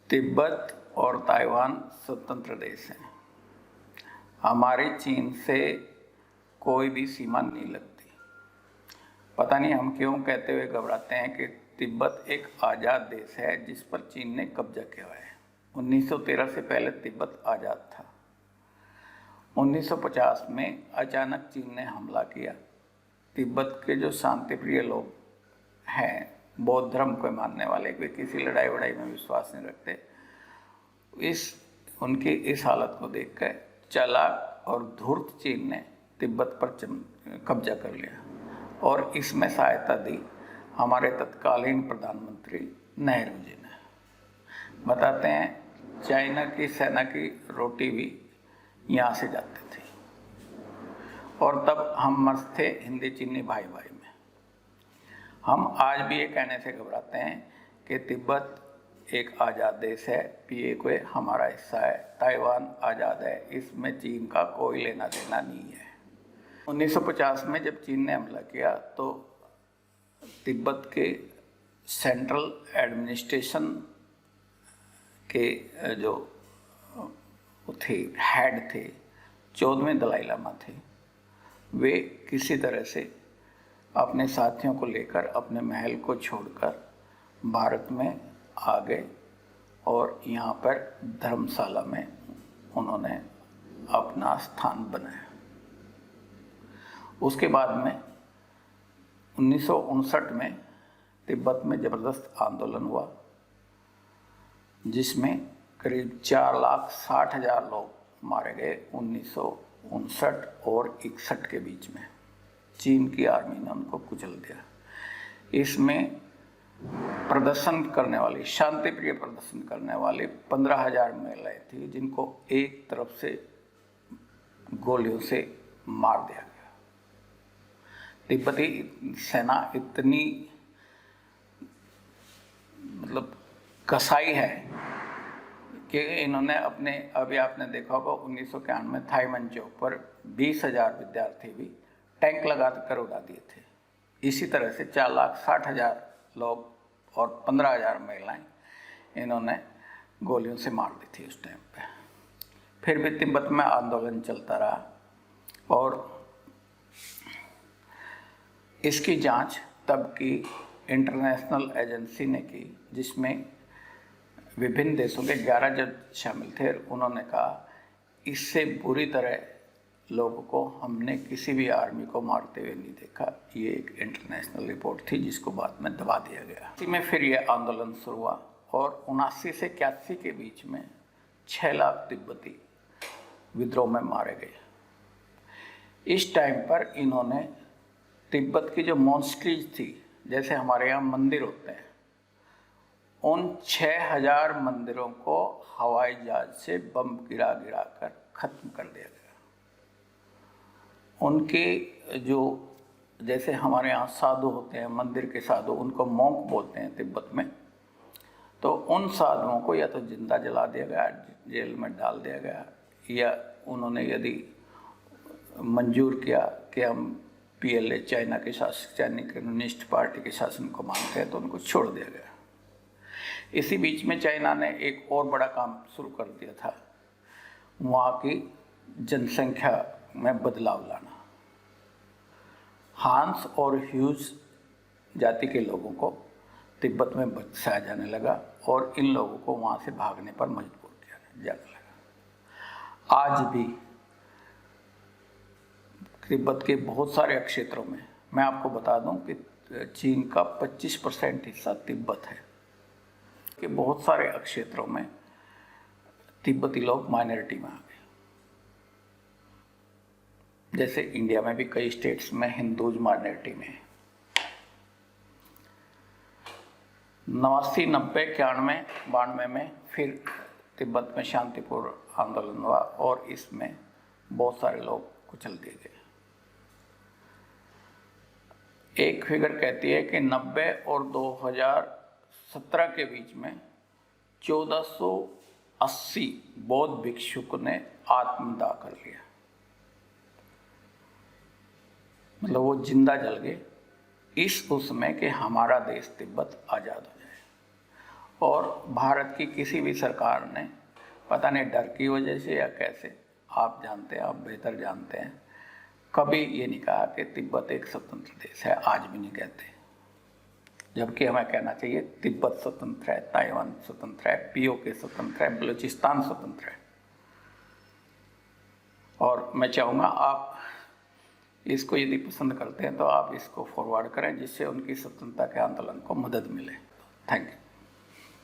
तिब्बत और ताइवान स्वतंत्र देश हैं। हमारी चीन से कोई भी सीमा नहीं लगती। पता नहीं हम क्यों कहते हुए घबराते हैं कि तिब्बत एक आज़ाद देश है जिस पर चीन ने कब्जा किया है। 1913 से पहले तिब्बत आज़ाद था। 1950 में अचानक चीन ने हमला किया। तिब्बत के जो शांति प्रिय लोग हैं, बौद्ध धर्म को मानने वाले, वे किसी लड़ाई वड़ाई में विश्वास नहीं रखते, उनकी इस हालत को देखकर चालाक और धूर्त चीन ने तिब्बत पर कब्जा कर लिया और इसमें सहायता दी हमारे तत्कालीन प्रधानमंत्री नेहरू जी ने। बताते हैं चाइना की सेना की रोटी भी यहाँ से जाती थी और तब हम मस्त थे हिंदी चीनी भाई भाई में। हम आज भी ये कहने से घबराते हैं कि तिब्बत एक आज़ाद देश है, पीओके हमारा हिस्सा है, ताइवान आज़ाद है, इसमें चीन का कोई लेना देना नहीं है। 1950 में जब चीन ने हमला किया तो तिब्बत के सेंट्रल एडमिनिस्ट्रेशन के जो थे हेड थे, 14वें दलाई लामा थे, वे किसी तरह से अपने साथियों को लेकर अपने महल को छोड़कर भारत में आ गए और यहाँ पर धर्मशाला में उन्होंने अपना स्थान बनाया। उसके बाद में 1959 में तिब्बत में ज़बरदस्त आंदोलन हुआ जिसमें करीब 4,60,000 लोग मारे गए 1959 और 61 के बीच में। चीन की आर्मी ने उनको कुचल दिया। इसमें प्रदर्शन करने वाली, शांतिप्रिय प्रदर्शन करने वाली 15,000 महिलाएं थी जिनको एक तरफ से गोलियों से मार दिया गया। तिब्बती सेना इतनी कसाई है कि इन्होंने अभी आपने देखा होगा 1991 में थाईमन चौक पर 20,000 विद्यार्थी भी टैंक लगा कर उड़ा दिए थे। इसी तरह से 4,60,000 लोग और 15,000 महिलाएं इन्होंने गोलियों से मार दी थी उस टाइम पे। फिर भी तिब्बत में आंदोलन चलता रहा और इसकी जांच तब की इंटरनेशनल एजेंसी ने की जिसमें विभिन्न देशों के 11 जज शामिल थे। उन्होंने कहा इससे बुरी तरह लोगों को हमने किसी भी आर्मी को मारते हुए नहीं देखा। ये एक इंटरनेशनल रिपोर्ट थी जिसको बाद में दबा दिया गया। इसी में फिर ये आंदोलन शुरू हुआ और 79 से 81 के बीच में 6 लाख तिब्बती विद्रोह में मारे गए। इस टाइम पर इन्होंने तिब्बत की जो मॉन्स्ट्रीज थी, जैसे हमारे यहाँ मंदिर होते हैं, उन 6,000 मंदिरों को हवाई जहाज से बम गिरा कर खत्म कर दिया गया। उनके जो जैसे हमारे यहाँ साधु होते हैं, मंदिर के साधु, उनको मॉन्क बोलते हैं तिब्बत में, तो उन साधुओं को या तो जिंदा जला दिया गया, जेल में डाल दिया गया, या उन्होंने यदि मंजूर किया कि हम PLA चाइना के शासन, चाइनीज कम्युनिस्ट पार्टी के शासन को मानते हैं, तो उनको छोड़ दिया गया। इसी बीच में चाइना ने एक और बड़ा काम शुरू कर दिया था, वहाँ की जनसंख्या में बदलाव लाना। हांस और ह्यूज जाति के लोगों को तिब्बत में बसाया जाने लगा और इन लोगों को वहाँ से भागने पर मजबूर किया जाने लगा। आज भी तिब्बत के बहुत सारे क्षेत्रों में, मैं आपको बता दूं कि चीन का 25% हिस्सा तिब्बत है, कि बहुत सारे क्षेत्रों में तिब्बती लोग माइनॉरिटी में आ गए। जैसे इंडिया में भी कई स्टेट्स में हिंदूज माइनॉरिटी में है। 89, 90, 91, 92 में फिर तिब्बत में शांतिपूर्ण आंदोलन हुआ और इसमें बहुत सारे लोग कुचल दिए गए। एक फिगर कहती है कि 90 और 2017 के बीच में 1480 बौद्ध भिक्षुक ने आत्मदाह कर लिया, मतलब वो जिंदा जल गए। उसमें कि हमारा देश तिब्बत आज़ाद हो जाए। और भारत की किसी भी सरकार ने पता नहीं डर की वजह से या कैसे, आप जानते हैं, आप बेहतर जानते हैं, कभी ये नहीं कहा कि तिब्बत एक स्वतंत्र देश है, आज भी नहीं कहते। जबकि हमें कहना चाहिए तिब्बत स्वतंत्र है, ताइवान स्वतंत्र है, पीओके स्वतंत्र है, बलूचिस्तान स्वतंत्र है। और मैं चाहूँगा आप इसको यदि पसंद करते हैं तो आप इसको फॉरवर्ड करें, जिससे उनकी स्वतंत्रता के आंदोलन को मदद मिले। Thank you.